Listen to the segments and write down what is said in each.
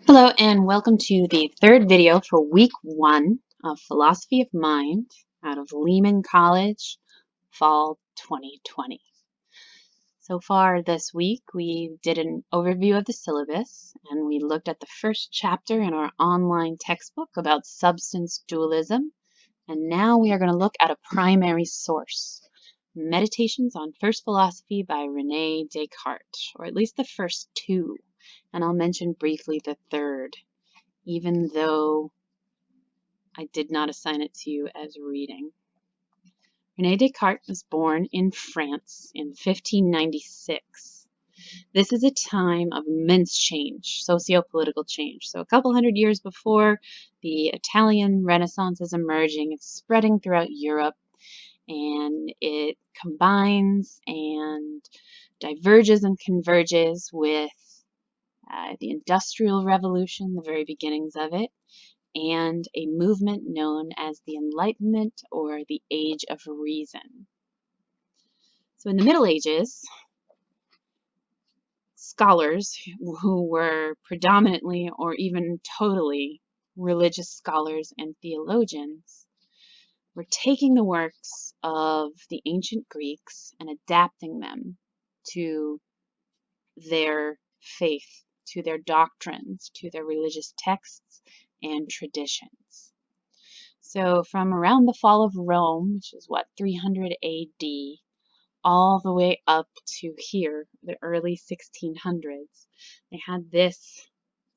Hello and welcome to the third video for week 1 of Philosophy of Mind out of Lehman College, fall 2020. So far this week we did an overview of the syllabus and we looked at the first chapter in our online textbook about substance dualism, and now we are going to look at a primary source, Meditations on First Philosophy by Rene Descartes, or at least the first two, and I'll mention briefly the third, even though I did not assign it to you as reading. Rene Descartes was born in France in 1596. This is a time of immense change, socio-political change. So a couple hundred years before, the Italian Renaissance is emerging. It's spreading throughout Europe, and it combines and diverges and converges with the Industrial Revolution, the very beginnings of it, and a movement known as the Enlightenment or the Age of Reason. So in the Middle Ages, scholars who were predominantly or even totally religious scholars and theologians were taking the works of the ancient Greeks and adapting them to their faith, to their doctrines, to their religious texts and traditions. So from around the fall of Rome, which is 300 AD, all the way up to here, the early 1600s, they had this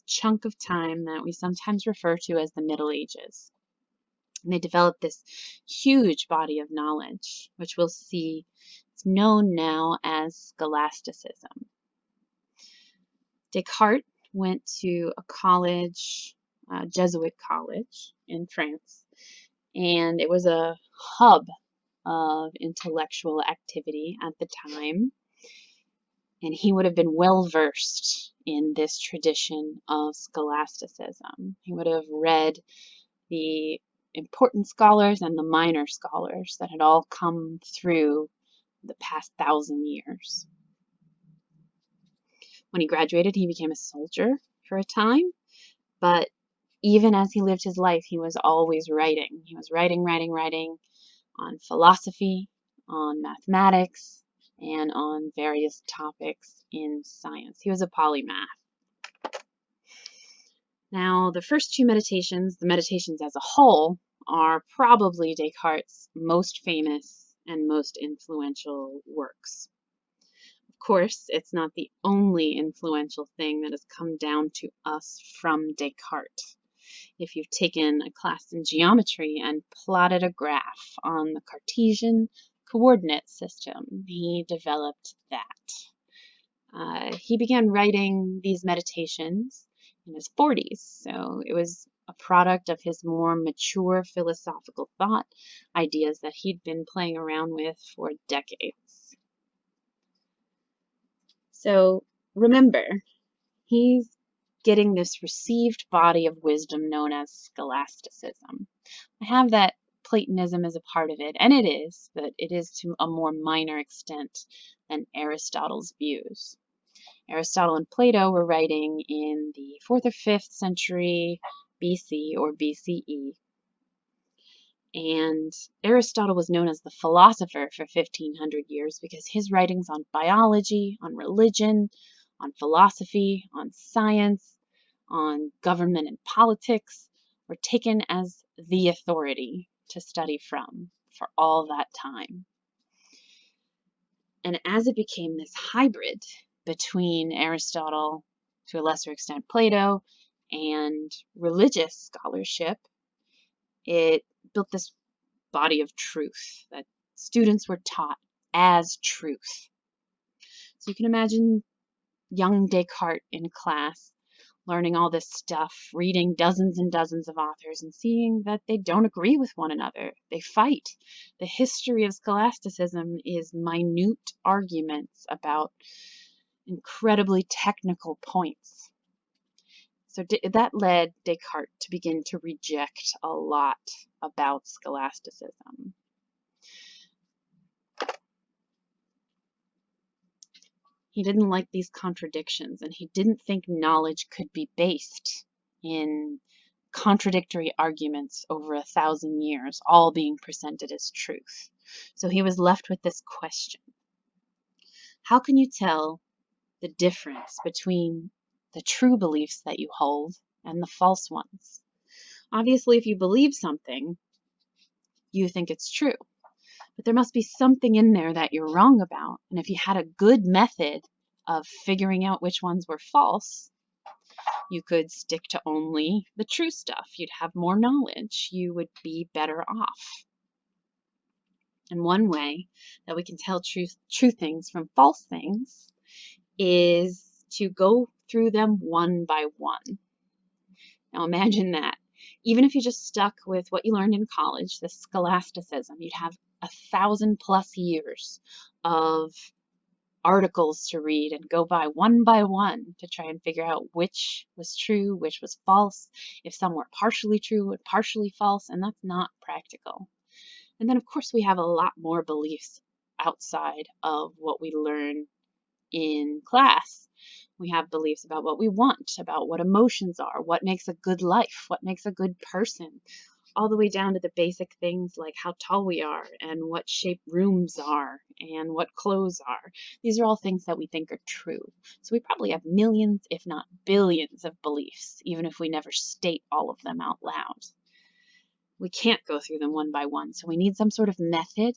chunk of time that we sometimes refer to as the Middle Ages. And they developed this huge body of knowledge, which we'll see is known now as scholasticism. Descartes went to a college, Jesuit college in France, and it was a hub of intellectual activity at the time, and he would have been well versed in this tradition of scholasticism. He would have read the important scholars and the minor scholars that had all come through the past 1,000 years. When he graduated, he became a soldier for a time, but even as he lived his life, he was always writing. He was writing on philosophy, on mathematics, and on various topics in science. He was a polymath. Now, the first two meditations, the meditations as a whole, are probably Descartes' most famous and most influential works. Of course, it's not the only influential thing that has come down to us from Descartes. If you've taken a class in geometry and plotted a graph on the Cartesian coordinate system, he developed that. He began writing these meditations in his 40s, so it was a product of his more mature philosophical thought, ideas that he'd been playing around with for decades. So remember, he's getting this received body of wisdom known as scholasticism. I have that Platonism is a part of it, and it is, but it is to a more minor extent than Aristotle's views. Aristotle and Plato were writing in the 4th or 5th century BC or BCE, and Aristotle was known as the philosopher for 1,500 years because his writings on biology, on religion, on philosophy, on science, on government and politics were taken as the authority to study from for all that time. And as it became this hybrid between Aristotle, to a lesser extent Plato, and religious scholarship, it built this body of truth that students were taught as truth. So you can imagine young Descartes in class learning all this stuff, reading dozens and dozens of authors and seeing that they don't agree with one another. They fight. The history of scholasticism is minute arguments about incredibly technical points. So that led Descartes to begin to reject a lot about scholasticism. He didn't like these contradictions, and he didn't think knowledge could be based in contradictory arguments over 1,000 years, all being presented as truth. So he was left with this question: how can you tell the difference between the true beliefs that you hold and the false ones? Obviously, if you believe something, you think it's true. But there must be something in there that you're wrong about. And if you had a good method of figuring out which ones were false, you could stick to only the true stuff. You'd have more knowledge. You would be better off. And one way that we can tell true things from false things is to go through them one by one. Now imagine that. Even if you just stuck with what you learned in college, the scholasticism, you'd have 1,000+ years of articles to read and go by one to try and figure out which was true, which was false, if some were partially true and partially false, and that's not practical. And then, of course, we have a lot more beliefs outside of what we learn in class. We have beliefs about what we want, about what emotions are, what makes a good life, what makes a good person, all the way down to the basic things like how tall we are and what shape rooms are and what clothes are. These are all things that we think are true. So we probably have millions, if not billions, of beliefs, even if we never state all of them out loud. We can't go through them one by one, so we need some sort of method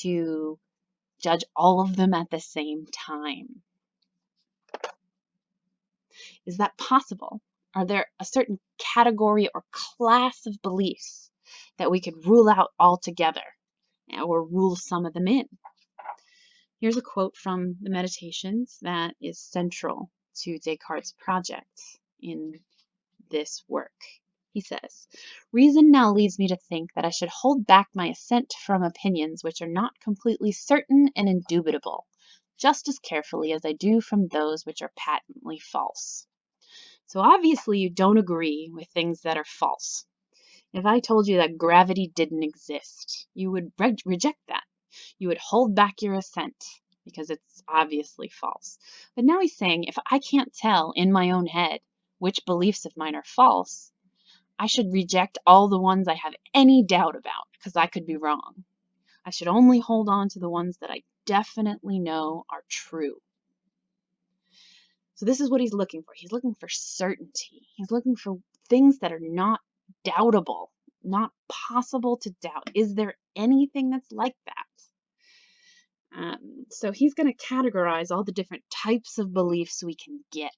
to judge all of them at the same time. Is that possible? Are there a certain category or class of beliefs that we could rule out altogether or rule some of them in? Here's a quote from the Meditations that is central to Descartes' project in this work. He says, "Reason now leads me to think that I should hold back my assent from opinions which are not completely certain and indubitable, just as carefully as I do from those which are patently false." So obviously you don't agree with things that are false. If I told you that gravity didn't exist, you would reject that. You would hold back your assent because it's obviously false. But now he's saying if I can't tell in my own head which beliefs of mine are false, I should reject all the ones I have any doubt about because I could be wrong. I should only hold on to the ones that I definitely know are true. So this is what he's looking for. He's looking for certainty. He's looking for things that are not doubtable, not possible to doubt. Is there anything that's like that? So he's going to categorize all the different types of beliefs we can get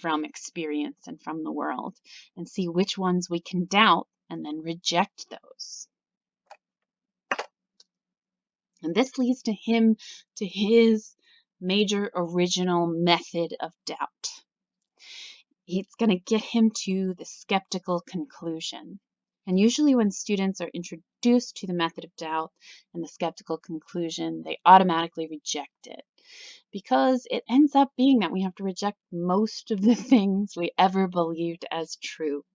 from experience and from the world and see which ones we can doubt and then reject those. And this leads to his major original method of doubt. It's going to get him to the skeptical conclusion. And usually when students are introduced to the method of doubt and the skeptical conclusion, they automatically reject it because it ends up being that we have to reject most of the things we ever believed as true.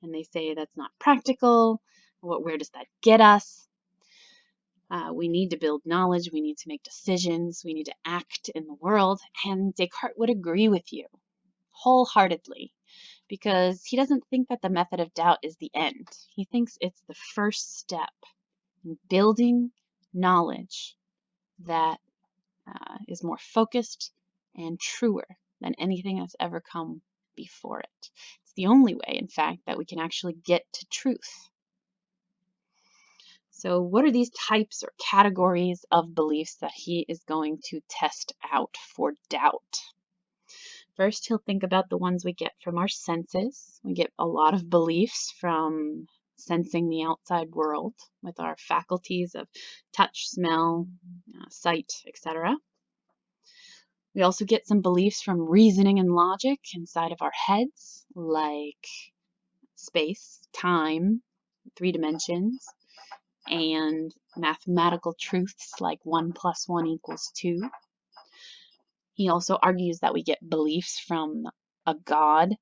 And they say that's not practical. Where does that get us? We need to build knowledge. We need to make decisions. We need to act in the world. And Descartes would agree with you wholeheartedly because he doesn't think that the method of doubt is the end. He thinks it's the first step in building knowledge that is more focused and truer than anything that's ever come before it. It's the only way, in fact, that we can actually get to truth. So what are these types or categories of beliefs that he is going to test out for doubt? First, he'll think about the ones we get from our senses. We get a lot of beliefs from sensing the outside world with our faculties of touch, smell, sight, etc. We also get some beliefs from reasoning and logic inside of our heads, like space, time, 3 dimensions, and mathematical truths like 1 + 1 = 2. He also argues that we get beliefs from a God,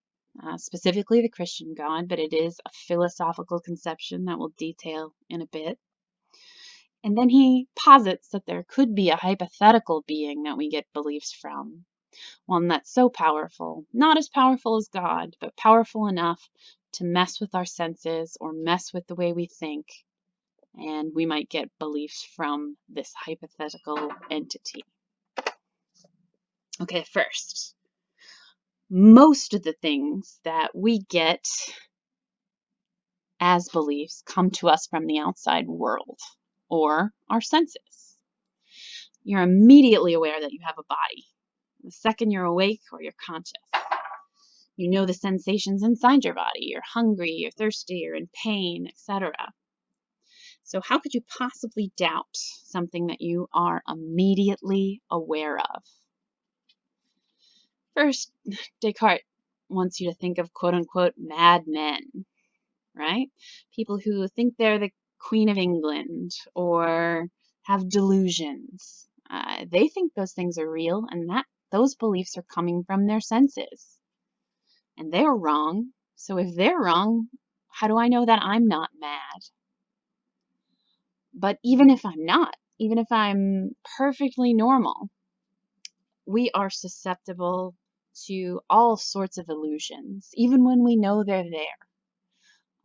specifically the Christian God, but it is a philosophical conception that we'll detail in a bit. And then he posits that there could be a hypothetical being that we get beliefs from, one that's so powerful, not as powerful as God, but powerful enough to mess with our senses or mess with the way we think, and we might get beliefs from this hypothetical entity. Okay, first, most of the things that we get as beliefs come to us from the outside world or our senses. You're immediately aware that you have a body. The second you're awake or you're conscious, you know the sensations inside your body. You're hungry, you're thirsty, you're in pain, etc. So how could you possibly doubt something that you are immediately aware of? First, Descartes wants you to think of quote-unquote madmen, right? People who think they're the Queen of England or have delusions. They think those things are real, and that those beliefs are coming from their senses. And they're wrong. So if they're wrong, how do I know that I'm not mad? But even if I'm not, even if I'm perfectly normal, we are susceptible to all sorts of illusions, even when we know they're there.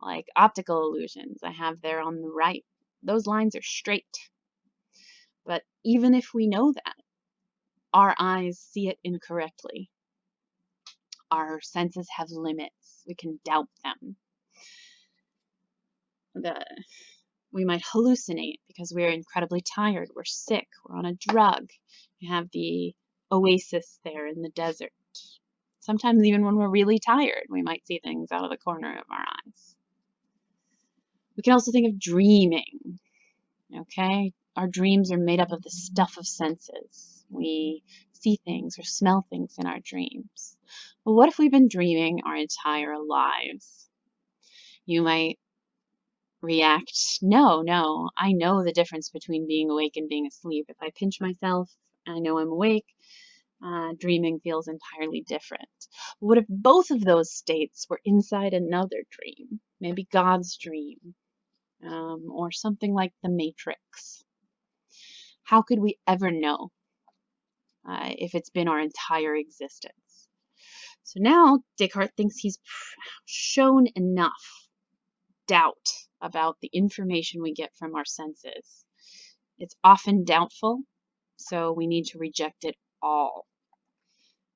Like optical illusions I have there on the right. Those lines are straight. But even if we know that, our eyes see it incorrectly. Our senses have limits. We can doubt them. We might hallucinate because we're incredibly tired. We're sick. We're on a drug. You have the oasis there in the desert. Sometimes even when we're really tired, we might see things out of the corner of our eyes. We can also think of dreaming. Okay? Our dreams are made up of the stuff of senses. We see things or smell things in our dreams. But what if we've been dreaming our entire lives? You might react, no, I know the difference between being awake and being asleep. If I pinch myself, I know I'm awake. Dreaming feels entirely different. But what if both of those states were inside another dream? Maybe God's dream, or something like the Matrix. How could we ever know if it's been our entire existence? So now Descartes thinks he's shown enough doubt about the information we get from our senses. It's often doubtful, so we need to reject it all.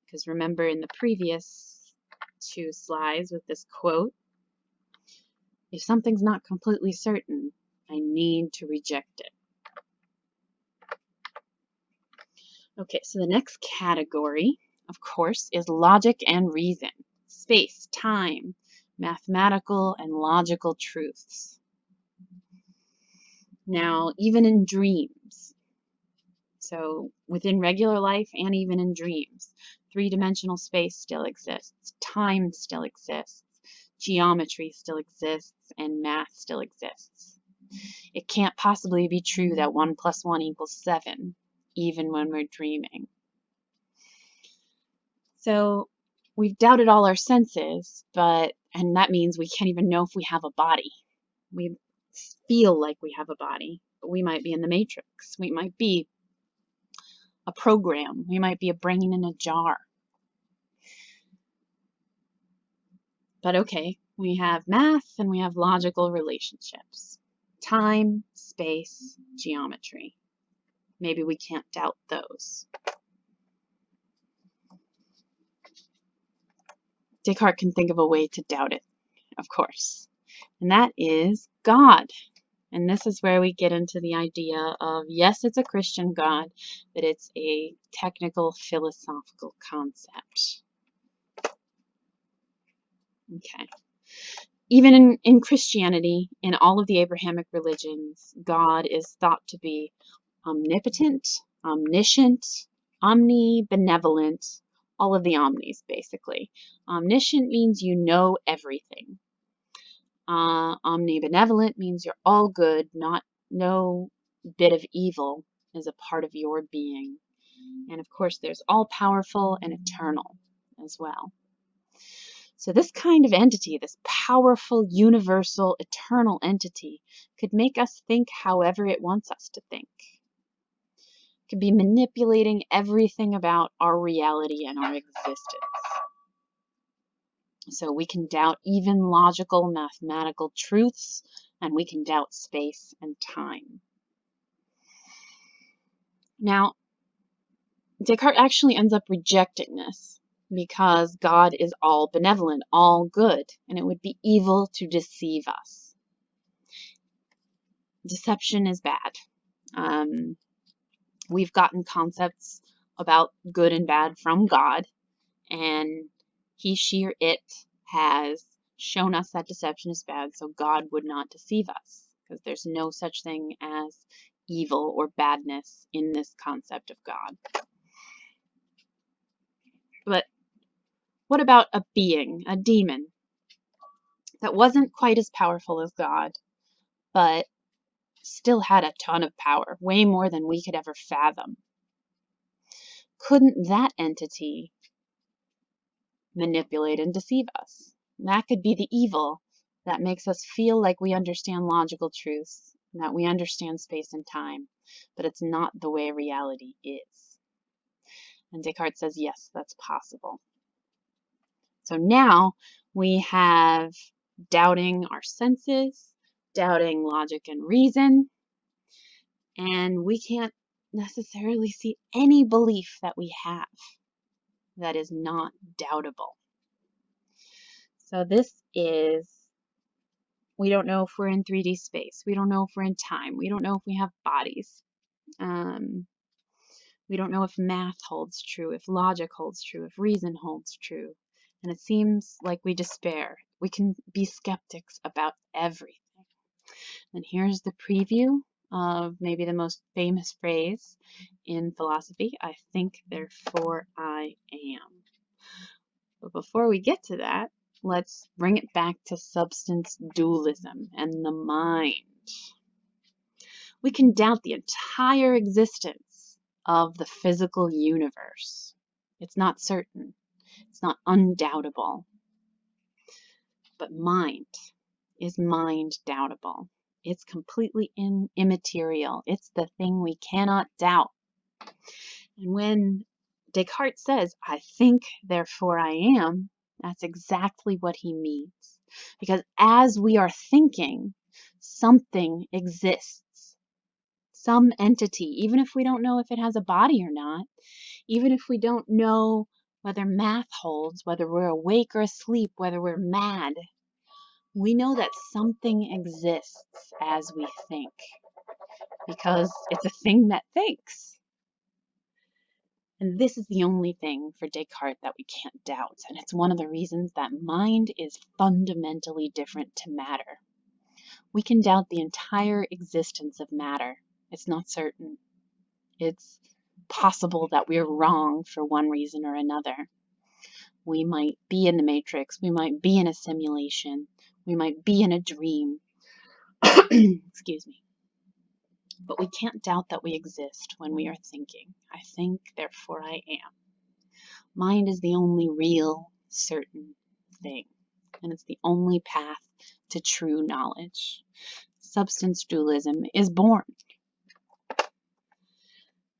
Because remember in the previous 2 slides with this quote, if something's not completely certain, I need to reject it. Okay, so the next category, of course, is logic and reason. Space, time, mathematical and logical truths. Now, even in dreams, so within regular life and even in dreams, 3-dimensional space still exists, time still exists, geometry still exists, and math still exists. It can't possibly be true that 1 + 1 = 7, even when we're dreaming. So we've doubted all our senses, and that means we can't even know if we have a body. We feel like we have a body, but we might be in the Matrix. We might be a program. We might be a brain in a jar. But okay, we have math and we have logical relationships. Time, space, geometry. Maybe we can't doubt those. Descartes can think of a way to doubt it, of course, and that is God. And this is where we get into the idea of, yes, it's a Christian God, but it's a technical philosophical concept. Okay. Even in Christianity, in all of the Abrahamic religions, God is thought to be omnipotent, omniscient, omnibenevolent, all of the omnis, basically. Omniscient means you know everything. Omnibenevolent means you're all good, no bit of evil is a part of your being. And of course, there's all powerful and eternal as well. So this kind of entity, this powerful, universal, eternal entity, could make us think however it wants us to think. It could be manipulating everything about our reality and our existence. So we can doubt even logical, mathematical truths, and we can doubt space and time. Now, Descartes actually ends up rejecting this because God is all benevolent, all good, and it would be evil to deceive us. Deception is bad. We've gotten concepts about good and bad from God, and he, she, or it has shown us that deception is bad, so God would not deceive us, because there's no such thing as evil or badness in this concept of God. But what about a being, a demon, that wasn't quite as powerful as God, but still had a ton of power, way more than we could ever fathom? Couldn't that entity manipulate and deceive us? That could be the evil that makes us feel like we understand logical truths, that we understand space and time, but it's not the way reality is. And Descartes says, yes, that's possible. So now we have doubting our senses, doubting logic and reason, and we can't necessarily see any belief that we have that is not doubtable. So this is, we don't know if we're in 3D space. We don't know if we're in time. We don't know if we have bodies. We don't know if math holds true, if logic holds true, if reason holds true. And it seems like we despair. We can be skeptics about everything. And here's the preview of maybe the most famous phrase in philosophy: I think, therefore I am. But before we get to that, let's bring it back to substance dualism and the mind. We can doubt the entire existence of the physical universe. It's not certain. It's not undoubtable. But mind is mind doubtable. It's completely immaterial. It's the thing we cannot doubt. And when Descartes says, I think, therefore I am, that's exactly what he means. Because as we are thinking, something exists. Some entity, even if we don't know if it has a body or not, even if we don't know whether math holds, whether we're awake or asleep, whether we're mad, we know that something exists as we think, because it's a thing that thinks. And this is the only thing for Descartes that we can't doubt, and it's one of the reasons that mind is fundamentally different to matter. We can doubt the entire existence of matter. It's not certain. It's possible that we're wrong for one reason or another. We might be in the matrix, we might be in a simulation, we might be in a dream. Excuse me. But we can't doubt that we exist when we are thinking. I think, therefore I am. Mind is the only real, certain thing, and it's the only path to true knowledge. Substance dualism is born.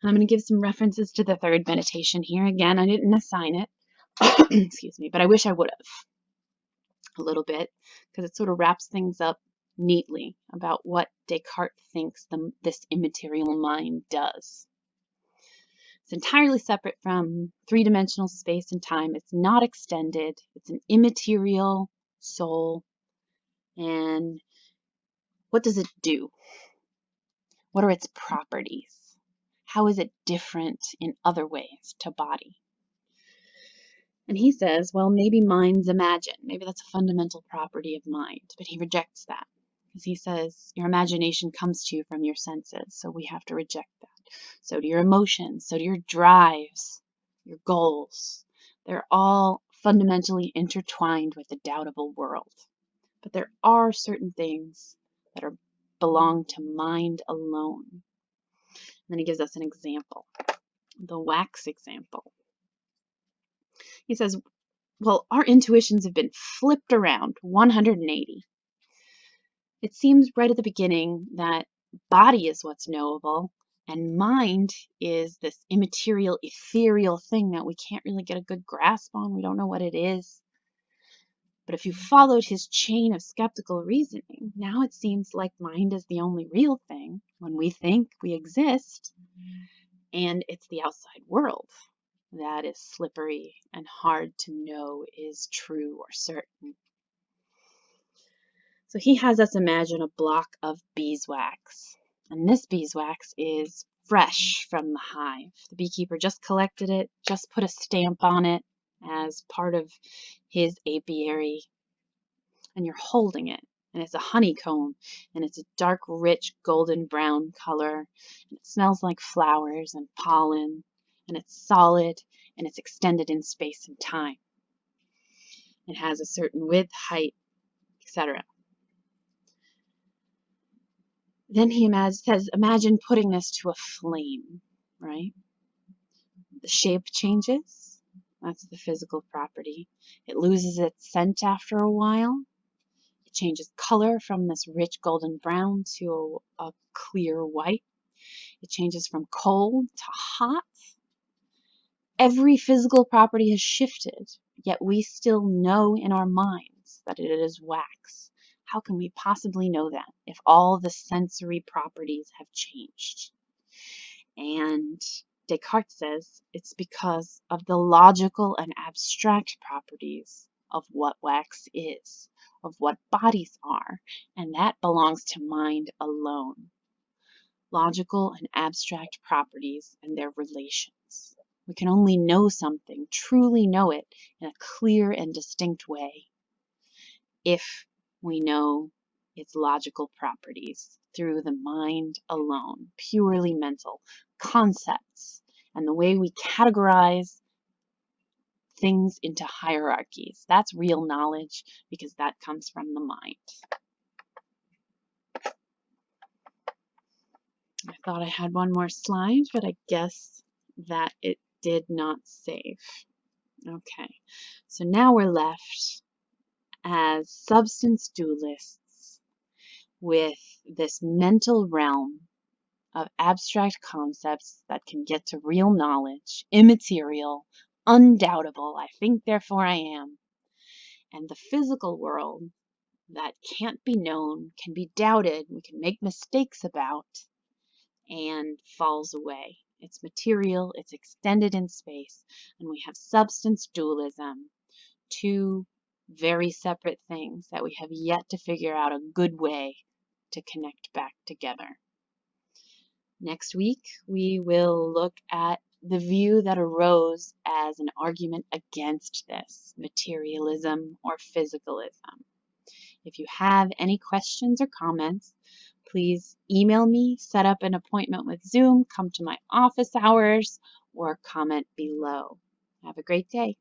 I'm going to give some references to the third meditation here. Again, I didn't assign it, excuse me, but I wish I would have a little bit, because it sort of wraps things up neatly about what Descartes thinks this immaterial mind does. It's entirely separate from three-dimensional space and time. It's not extended. It's an immaterial soul. And what does it do? What are its properties? How is it different in other ways to body? And he says, well, maybe minds imagine. Maybe that's a fundamental property of mind. But he rejects that, because he says your imagination comes to you from your senses, so we have to reject that. So do your emotions, so do your drives, your goals. They're all fundamentally intertwined with the doubtable world. But there are certain things that belong to mind alone. And then he gives us an example, the wax example. He says, well, our intuitions have been flipped around 180. It seems right at the beginning that body is what's knowable and mind is this immaterial, ethereal thing that we can't really get a good grasp on. We don't know what it is. But if you followed his chain of skeptical reasoning, now it seems like mind is the only real thing when we think we exist, and it's the outside world that is slippery and hard to know is true or certain. So he has us imagine a block of beeswax, and this beeswax is fresh from the hive. The beekeeper just collected it, just put a stamp on it as part of his apiary, and you're holding it, and it's a honeycomb, and it's a dark, rich, golden brown color, and it smells like flowers and pollen, and it's solid, and it's extended in space and time. It has a certain width, height, etc. Then he says, imagine putting this to a flame, right? The shape changes. That's the physical property. It loses its scent after a while. It changes color from this rich golden brown to a clear white. It changes from cold to hot. Every physical property has shifted, yet we still know in our minds that it is wax. How can we possibly know that if all the sensory properties have changed? And Descartes says it's because of the logical and abstract properties of what wax is, of what bodies are, and that belongs to mind alone. Logical and abstract properties and their relations. We can only know something, truly know it, in a clear and distinct way if we know its logical properties through the mind alone, purely mental concepts, and the way we categorize things into hierarchies. That's real knowledge because that comes from the mind. I thought I had one more slide, but I guess that it did not save. Okay, so now we're left as substance dualists with this mental realm of abstract concepts that can get to real knowledge, immaterial, undoubtable, I think therefore I am, and the physical world that can't be known, can be doubted, we can make mistakes about, and falls away. It's material, it's extended in space, and we have substance dualism, two very separate things that we have yet to figure out a good way to connect back together. Next week, we will look at the view that arose as an argument against this, materialism or physicalism. If you have any questions or comments, please email me, set up an appointment with Zoom, come to my office hours, or comment below. Have a great day.